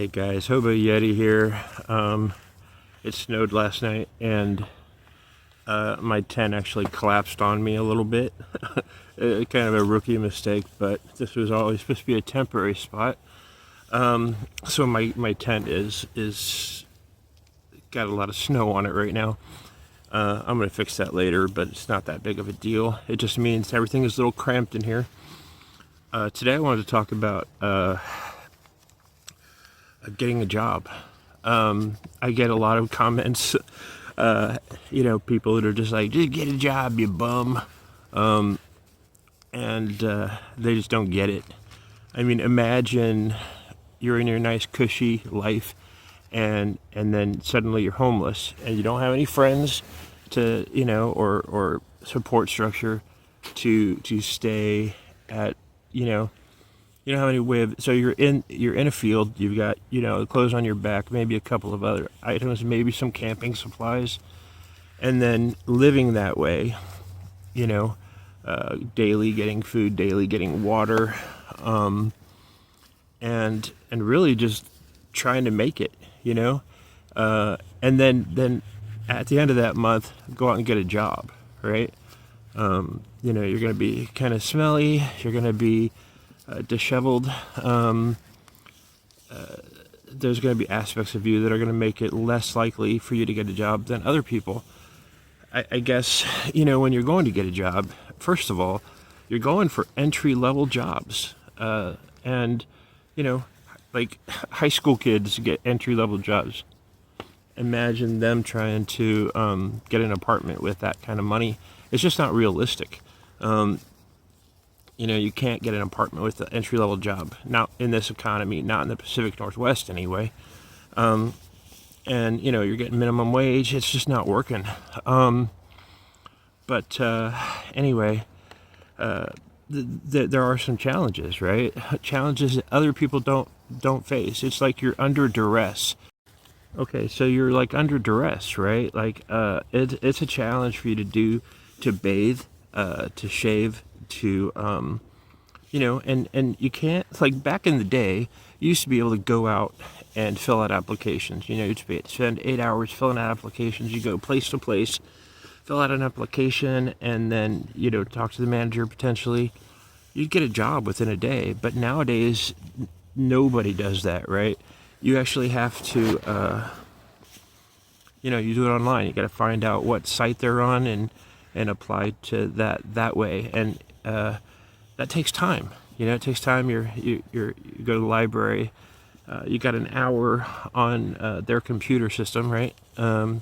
Alright guys, Hobo Yeti here. It snowed last night and my tent actually collapsed on me a little bit. Kind of a rookie mistake, but this was always supposed to be a temporary spot. So my tent is got a lot of snow on it right now. I'm going to fix that later, but it's not that big of a deal. It just means everything is a little cramped in here. Today I wanted to talk about getting a job. I get a lot of comments, people that are just like, just get a job, you bum. And they just don't get it. I mean, imagine you're in your nice cushy life and then suddenly you're homeless and you don't have any friends to, or support structure to stay at, you don't have any way of, so you're in a field, you've got, clothes on your back, maybe a couple of other items, maybe some camping supplies, and then living that way, daily getting food, daily getting water, and really just trying to make it, and then at the end of that month, go out and get a job, right? You're going to be kind of smelly, you're going to be disheveled. There's going to be aspects of you that are going to make it less likely for you to get a job than other people. I guess, when you're going to get a job, first of all, you're going for entry-level jobs. And, like high school kids get entry-level jobs. Imagine them trying to get an apartment with that kind of money. It's just not realistic. You can't get an apartment with an entry-level job. Not in this economy, not in the Pacific Northwest anyway. And, you're getting minimum wage. It's just not working. Anyway, there are some challenges, right? Challenges that other people don't face. It's like you're under duress. Okay, so you're like under duress, right? Like, it's a challenge for you to bathe, to shave, to and you can't, like, back in the day you used to be able to go out and fill out applications. You'd spend 8 hours filling out applications. You go place to place, fill out an application, and then talk to the manager. Potentially you'd get a job within a day. But nowadays nobody does that, right? You actually have to you do it online. You got to find out what site they're on and apply to that way, and that takes time. It takes time. You go to the library. You got an hour on their computer system, right? To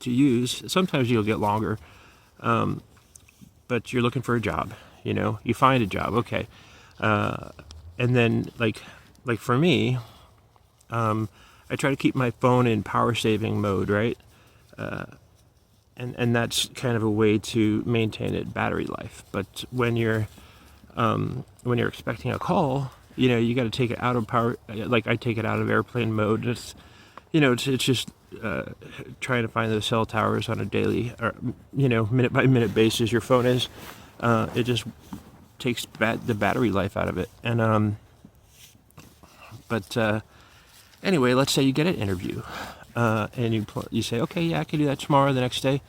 use. Sometimes you'll get longer, but you're looking for a job. You find a job, okay, and then like for me, I try to keep my phone in power saving mode, right? And that's kind of a way to maintain it battery life. But when you're expecting a call, you got to take it out of power. Like, I take it out of airplane mode. It's just trying to find those cell towers on a daily or minute by minute basis. Your phone is it just takes the battery life out of it. And anyway, let's say you get an interview, and you say, okay, yeah, I can do that tomorrow. The next day,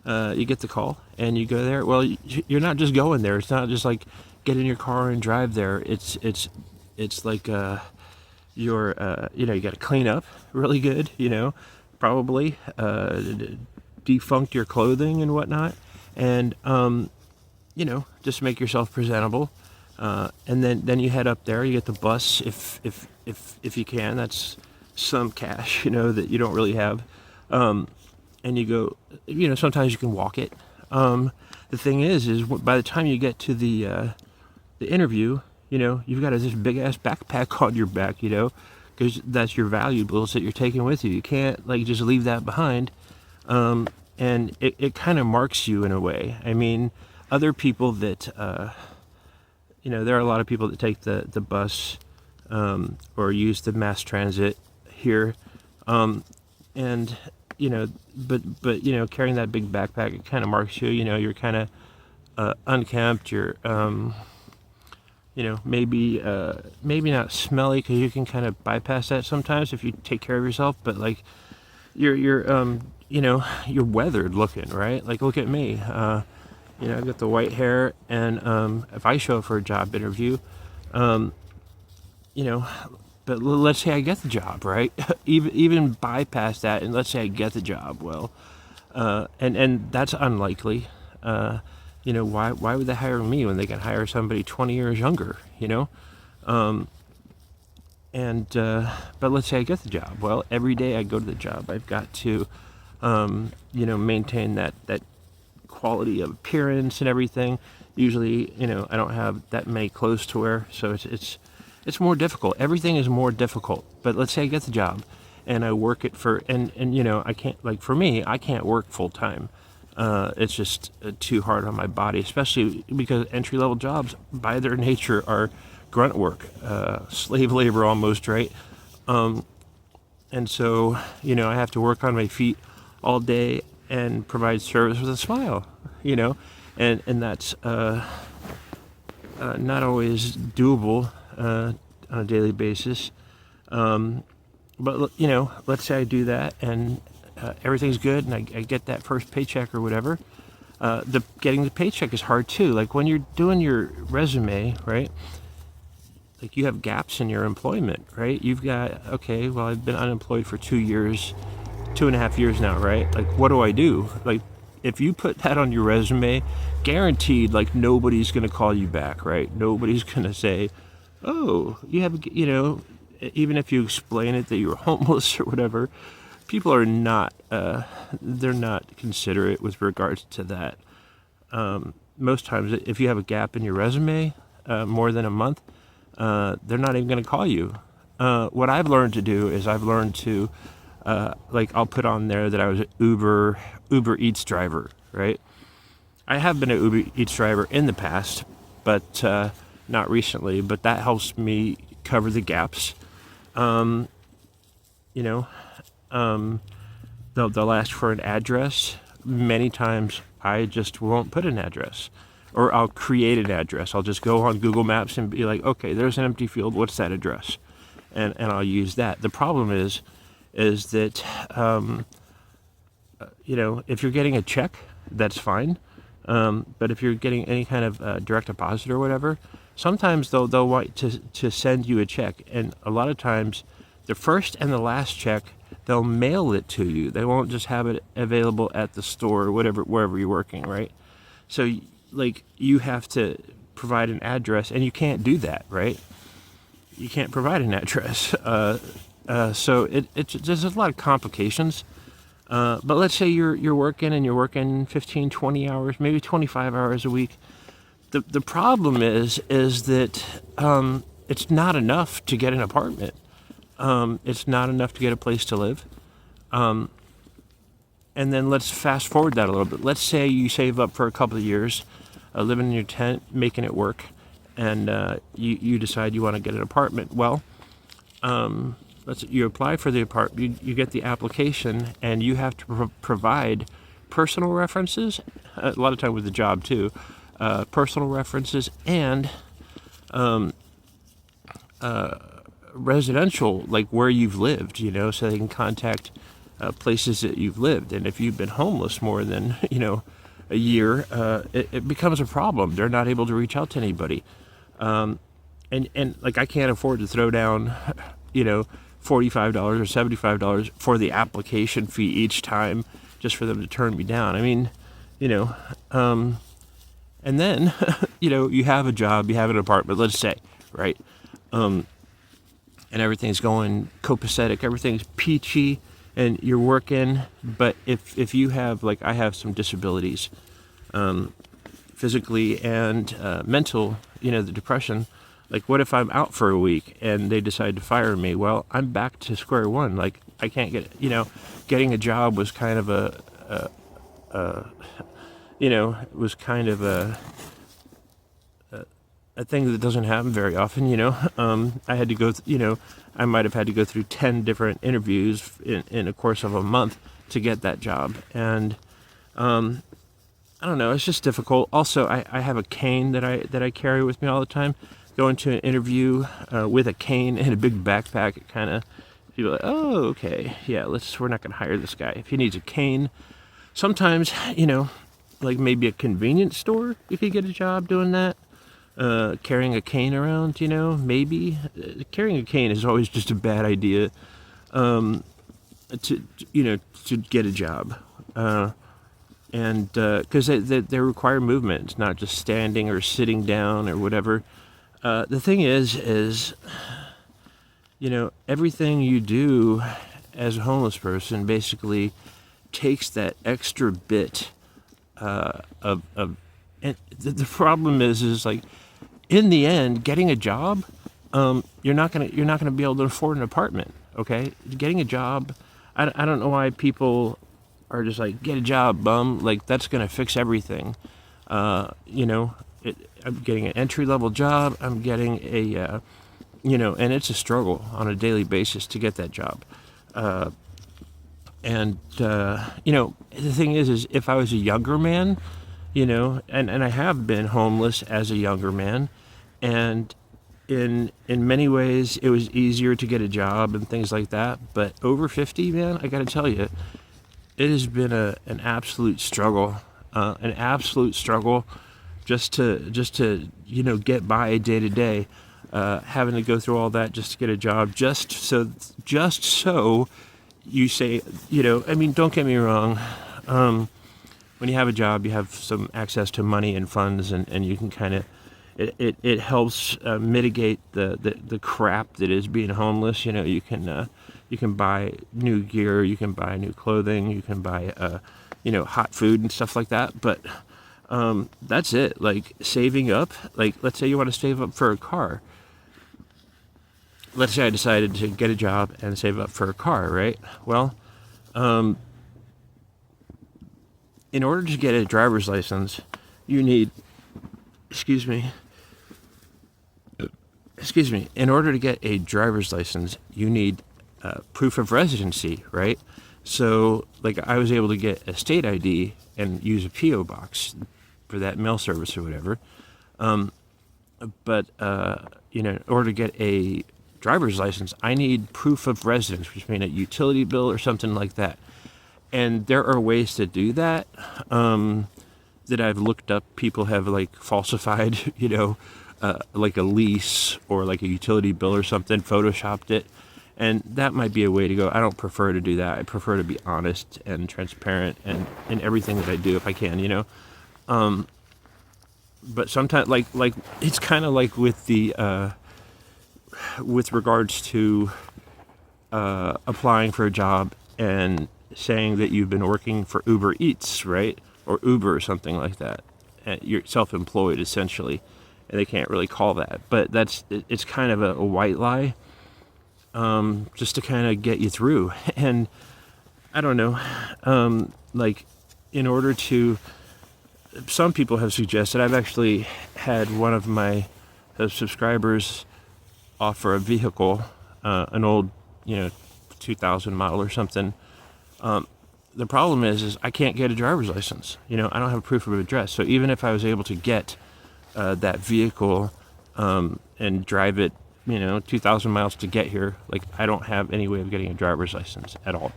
you get the call and you go there. Well, you're not just going there. It's not just like get in your car and drive there. It's like you got to clean up really good. Probably defunct your clothing and whatnot, and just make yourself presentable. And then you head up there. You get the bus if you can. That's some cash, that you don't really have. And you go, sometimes you can walk it. The thing is by the time you get to the interview, you've got this big ass backpack on your back, because that's your valuables that you're taking with you. You can't just leave that behind. And it kind of marks you in a way. I mean, other people that, there are a lot of people that take the bus, or use the mass transit here. And, but carrying that big backpack, it kind of marks you. You're kind of unkempt. You're maybe not smelly because you can kind of bypass that sometimes if you take care of yourself, but like you're weathered looking, right? Like look at me. I've got the white hair, and if I show up for a job interview, um, you know, but let's say I get the job, right? even bypass that, and let's say I get the job. Well, and that's unlikely. Why would they hire me when they can hire somebody 20 years younger? But let's say I get the job. Well, every day I go to the job, I've got to, maintain that quality of appearance and everything. Usually, I don't have that many clothes to wear, so it's more difficult. Everything is more difficult. But let's say I get the job, and I work it and I can't, like for me, I can't work full time. It's just too hard on my body, especially because entry level jobs, by their nature, are grunt work, slave labor almost, right? And so, I have to work on my feet all day and provide service with a smile, and that's not always doable on a daily basis. But let's say I do that and everything's good, and I get that first paycheck or whatever. Getting the paycheck is hard too. Like when you're doing your resume, right? Like you have gaps in your employment, right? You've got, okay, well, I've been unemployed for 2.5 years now, right? Like, what do I do? Like, if you put that on your resume, guaranteed, like, nobody's going to call you back, right? Nobody's going to say, oh, you have, even if you explain it that you're homeless or whatever, people are not, they're not considerate with regards to that. Most times, if you have a gap in your resume, more than a month, they're not even going to call you. What I've learned to do is I've learned to, I'll put on there that I was an Uber Eats driver, right? I have been an Uber Eats driver in the past, but not recently. But that helps me cover the gaps. They'll ask for an address. Many times I just won't put an address, or I'll create an address. I'll just go on Google Maps and be like, okay, there's an empty field. What's that address? And I'll use that. The problem is that, if you're getting a check, that's fine. But if you're getting any kind of direct deposit or whatever, sometimes they'll want to send you a check. And a lot of times, the first and the last check, they'll mail it to you. They won't just have it available at the store or wherever you're working, right? So, you have to provide an address, and you can't do that, right? You can't provide an address. So there's a lot of complications. But let's say you're working 15, 20 hours, maybe 25 hours a week. The problem is that it's not enough to get an apartment. It's not enough to get a place to live. And then let's fast forward that a little bit. Let's say you save up for a couple of years, living in your tent, making it work, and you decide you want to get an apartment. Well, you apply for the apartment, you get the application, and you have to provide personal references, a lot of time with the job too, personal references and residential, like where you've lived, so they can contact places that you've lived. And if you've been homeless more than, a year, it becomes a problem. They're not able to reach out to anybody. And I can't afford to throw down, $45 or $75 for the application fee each time just for them to turn me down. I mean, and then, you have a job, you have an apartment, let's say, right? And everything's going copacetic, everything's peachy, and you're working. But if you have, I have some disabilities, physically and mental, the depression. What if I'm out for a week and they decide to fire me? Well, I'm back to square one. I can't get, getting a job was kind of was kind of a thing that doesn't happen very often, I had to go, I might have had to go through 10 different interviews in a course of a month to get that job. And, I don't know, it's just difficult. Also, I have a cane that I carry with me all the time going to an interview with a cane and a big backpack, it kind of, people are like, oh, okay, yeah, we're not going to hire this guy. If he needs a cane, sometimes, like maybe a convenience store, you could get a job doing that. Carrying a cane around, maybe. Carrying a cane is always just a bad idea to get a job. And because they require movement, not just standing or sitting down or whatever. The thing is, everything you do as a homeless person basically takes that extra bit of and the problem is like, in the end, getting a job, you're not gonna be able to afford an apartment. Okay, getting a job, I don't know why people are just like, get a job, bum. Like, that's gonna fix everything. I'm getting an entry level job. I'm getting a and it's a struggle on a daily basis to get that job. The thing is if I was a younger man, and I have been homeless as a younger man, and in many ways it was easier to get a job and things like that. But over 50, man, I got to tell you, it has been an absolute struggle, just to get by day to day, having to go through all that just to get a job, just so you say, don't get me wrong. When you have a job, you have some access to money and funds, and you can kind of, it helps mitigate the crap that is being homeless. You can buy new gear, you can buy new clothing, you can buy hot food and stuff like that. But that's it. Like, saving up. Like, let's say you want to save up for a car. Let's say I decided to get a job and save up for a car, right? Well, in order to get a driver's license, you need, in order to get a driver's license, you need proof of residency, right? So, like, I was able to get a state ID and use a P.O. box for that mail service or whatever. But in order to get a driver's license, I need proof of residence, which means a utility bill or something like that. And there are ways to do that that I've looked up. People have like falsified, like a lease or like a utility bill or something, photoshopped it. And that might be a way to go. I don't prefer to do that. I prefer to be honest and transparent and in everything that I do if I can, But sometimes, like it's kind of like with the with regards to applying for a job and saying that you've been working for Uber Eats, right? Or Uber or something like that. You're self-employed, essentially. And they can't really call that. But it's kind of a white lie, just to kind of get you through. And I don't know, like, in order to, some people have suggested, I've actually had one of my subscribers offer a vehicle, an old, 2000 model or something. The problem is I can't get a driver's license. I don't have proof of address. So even if I was able to get that vehicle and drive it, 2,000 miles to get here, like, I don't have any way of getting a driver's license at all.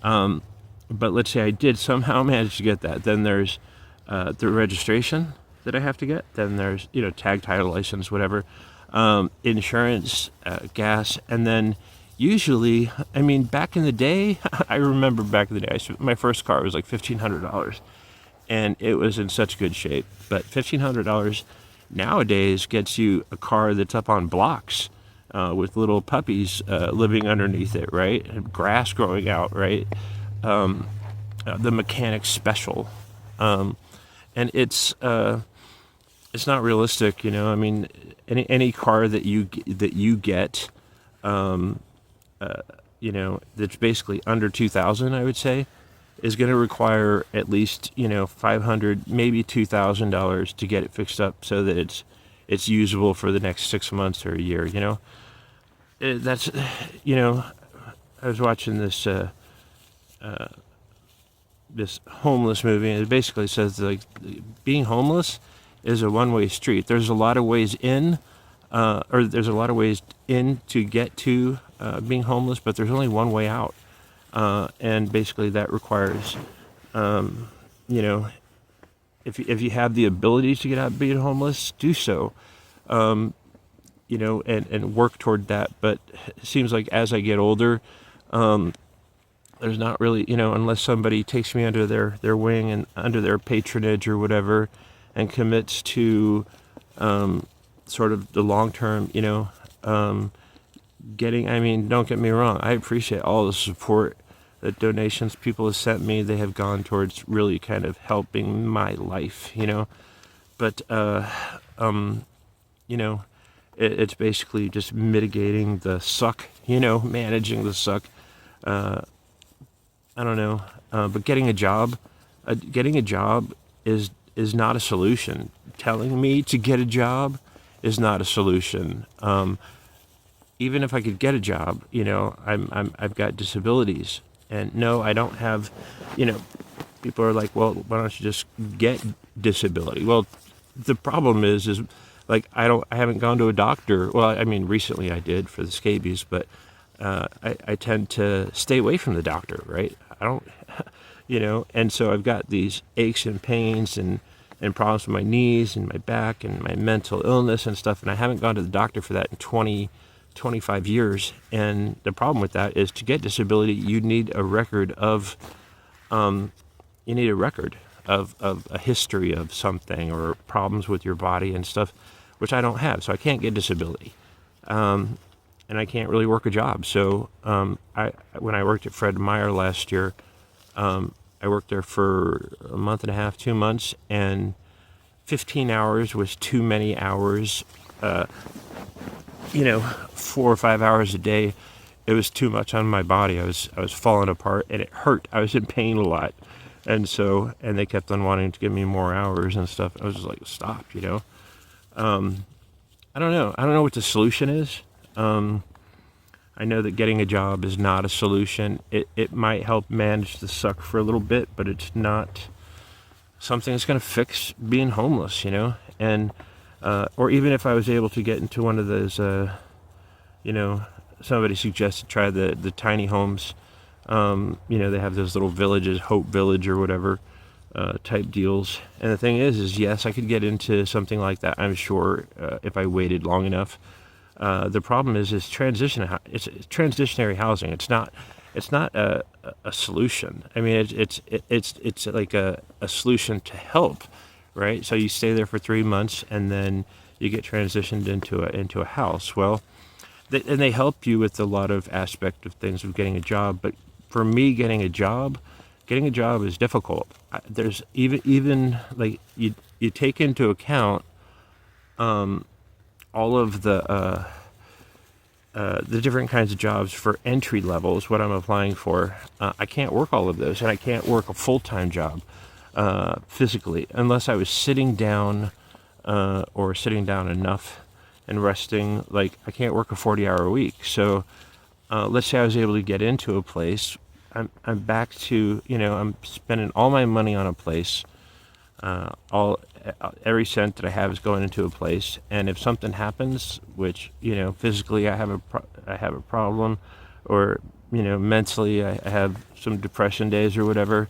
But let's say I did somehow manage to get that. Then there's the registration that I have to get. Then there's, tag, title, license, whatever, insurance, gas, and then usually, back in the day, I remember back in the day, my first car was like $1,500, and it was in such good shape. But $1,500 nowadays gets you a car that's up on blocks with little puppies living underneath it, right? And grass growing out, right? The mechanic's special, and it's not realistic, any car that you get. That's basically under 2,000, I would say, is going to require at least, $500, maybe $2,000 to get it fixed up so that it's usable for the next 6 months or a year. That's, I was watching this this homeless movie, and it basically says, like, being homeless is a one-way street. There's a lot of ways in, or there's a lot of ways in to get to being homeless, but there's only one way out. And basically that requires, you know, if you have the ability to get out of being homeless, do so, and work toward that. But it seems like as I get older, there's not really, unless somebody takes me under their wing and under their patronage or whatever, and commits to sort of the long term, don't get me wrong, I appreciate all the support that donations people have sent me. They have gone towards really kind of helping my life, but it's basically just mitigating the suck, managing the suck. I don't know, but getting a job is not a solution. Telling me to get a job is not a solution. Even if I could get a job, I've got disabilities, and no, I don't have, people are like, well, why don't you just get disability? Well, the problem is like, I haven't gone to a doctor. Well, I mean, recently I did for the scabies, but I tend to stay away from the doctor, right? I don't, and so I've got these aches and pains and problems with my knees and my back and my mental illness and stuff, and I haven't gone to the doctor for that in 25 years. And the problem with that is, to get disability, you need a record of a history of something or problems with your body and stuff, which I don't have. So I can't get disability. And I can't really work a job. So when I worked at Fred Meyer last year, I worked there for a month and a half, 2 months, and 15 hours was too many hours. 4 or 5 hours a day, it was too much on my body. I was falling apart, and it hurt. I was in pain a lot, and they kept on wanting to give me more hours and stuff. I was just like, stop, I don't know. I don't know what the solution is. I know that getting a job is not a solution. It might help manage the suck for a little bit, but it's not something that's going to fix being homeless, and or even if I was able to get into one of those, somebody suggested try the tiny homes. They have those little villages, Hope Village or whatever, type deals. And the thing is yes, I could get into something like that, I'm sure, if I waited long enough. The problem is it's transitionary housing. It's not a solution. I mean, it's like a solution to help, right? So you stay there for 3 months and then you get transitioned into a house. Well, and they help you with a lot of aspect of things of getting a job. But for me, getting a job is difficult. There's even like you take into account all of the different kinds of jobs for entry levels, what I'm applying for. I can't work all of those, and I can't work a full-time job physically unless I was sitting down or sitting down enough and resting. Like, I can't work a 40-hour week. So let's say I was able to get into a place. I'm back to, I'm spending all my money on a place. Every cent that I have is going into a place, and if something happens, which physically I have a problem, or mentally I have some depression days or whatever,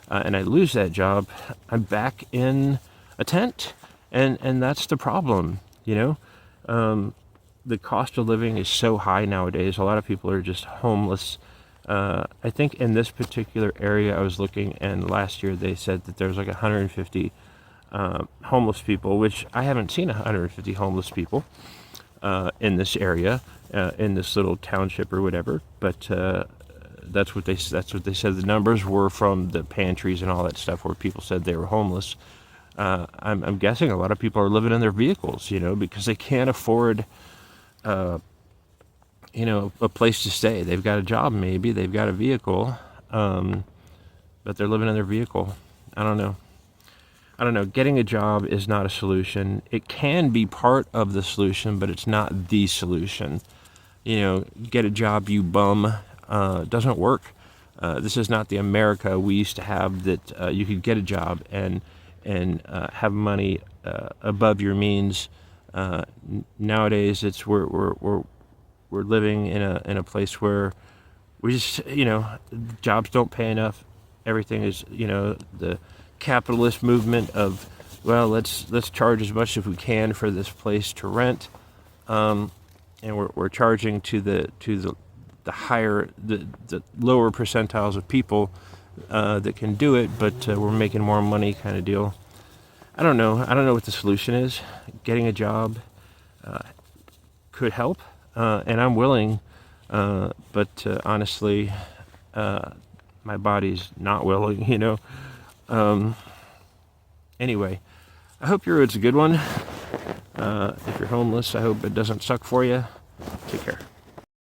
and I lose that job, I'm back in a tent, and that's the problem. The cost of living is so high nowadays. A lot of people are just homeless. I think in this particular area I was looking, and last year they said that there's like 150 homeless people, which I haven't seen 150 homeless people in this area, in this little township or whatever. But that's what they said. The numbers were from the pantries and all that stuff, where people said they were homeless. I'm guessing a lot of people are living in their vehicles, because they can't afford a place to stay. They've got a job, maybe they've got a vehicle, but they're living in their vehicle. I don't know. Getting a job is not a solution. It can be part of the solution, but it's not the solution. Get a job, you bum. Doesn't work. This is not the America we used to have, that you could get a job and have money above your means Nowadays, it's we're living in a place where we just, jobs don't pay enough. Everything is, the capitalist movement of, well, let's charge as much as we can for this place to rent, and we're charging to the higher, the lower percentiles of people that can do it, but we're making more money, kind of deal. I don't know what the solution is. Getting a job could help, and I'm willing, but honestly, my body's not willing. Anyway, I hope your road's a good one. If you're homeless, I hope it doesn't suck for you. Take care.